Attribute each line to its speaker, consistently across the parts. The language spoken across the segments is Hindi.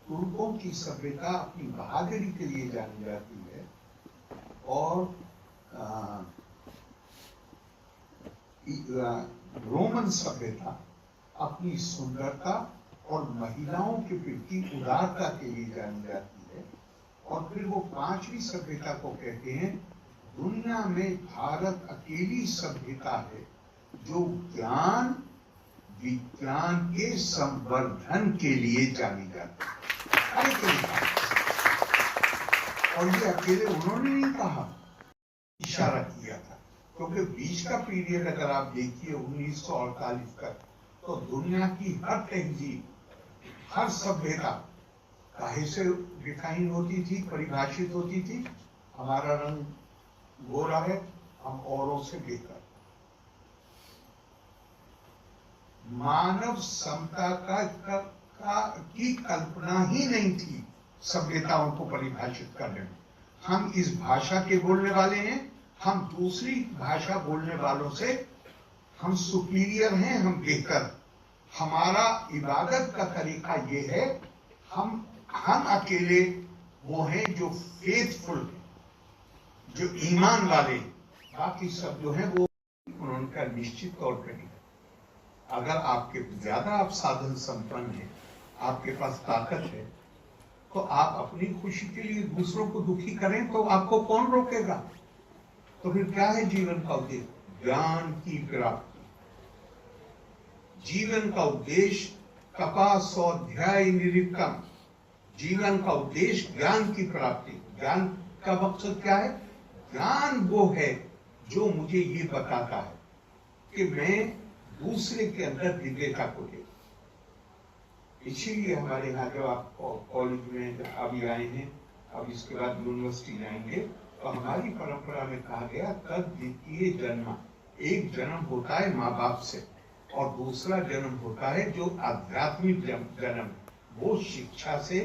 Speaker 1: तुर्कों की सभ्यता अपनी बहादुरी के लिए जानी जाती है और रोमन सभ्यता अपनी सुंदरता और महिलाओं के प्रति उदारता के लिए जानी जाती है। और फिर वो पांचवी सभ्यता को कहते हैं, दुनिया में भारत अकेली सभ्यता है जो ज्ञान विज्ञान के संवर्धन के लिए जानी जाती है। और ये अकेले उन्होंने नहीं कहा, इशारा किया था, क्योंकि बीच का पीरियड अगर आप देखिए 1948 तक, तो दुनिया की हर तहजीब, हर सभ्यता काहे से डिफाइन होती थी, परिभाषित होती थी, हमारा रंग गोरा है, हम औरों से बेहतर। मानव समता की कल्पना ही नहीं थी सभ्यताओं को परिभाषित करने में। हम इस भाषा के बोलने वाले हैं, हम दूसरी भाषा बोलने वालों से हम सुपीरियर हैं, हम बेहतर। हमारा इबादत का तरीका ये है, हम अकेले वो हैं जो फेथफुल, जो ईमान वाले, बाकी सब जो है वो उनका निश्चित तौर पर नहीं। अगर आपके ज्यादा आप साधन संपन्न हैं, आपके पास ताकत है, तो आप अपनी खुशी के लिए दूसरों को दुखी करें तो आपको कौन रोकेगा? तो फिर क्या है जीवन का उद्देश्य? ज्ञान की प्राप्ति। जीवन का उद्देश्य कपा स्वाध्याय निरीक्षण, जीवन का उद्देश्य ज्ञान की प्राप्ति। ज्ञान का मकसद क्या है? ज्ञान वो है जो मुझे ये बताता है कि मैं दूसरे के अंदर दिव्यता को देखूं। इसीलिए हमारे यहाँ जब आप कॉलेज में अभी आए हैं, अब इसके बाद यूनिवर्सिटी जाएंगे, तो हमारी परंपरा में कहा गया तद द्वितीय जन्म, एक जन्म होता है माँ बाप से और दूसरा जन्म होता है जो आध्यात्मिक जन्म, वो शिक्षा से,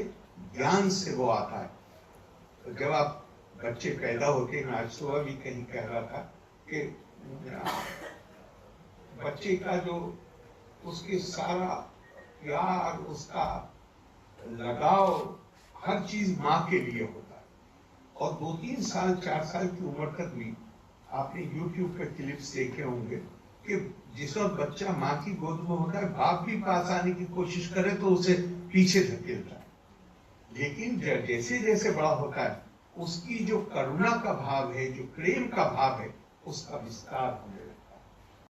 Speaker 1: ज्ञान से वो आता है। तो जब आप बच्चे पैदा होते हैं, आज सुबह भी कहीं कह रहा था कि बच्चे का जो उसके सारा प्यार, उसका लगाव, हर चीज माँ के लिए होता है। और 2-3 साल 4 साल की उम्र तक भी आपने YouTube पे क्लिप्स देखे होंगे कि जिस वक्त बच्चा माँ की गोद में होता है, बाप भी पास आने की कोशिश करे तो उसे पीछे धकेलता है, लेकिन जैसे जैसे बड़ा होता है उसकी जो करुणा का भाव है, जो प्रेम का भाव है, उसका विस्तार होने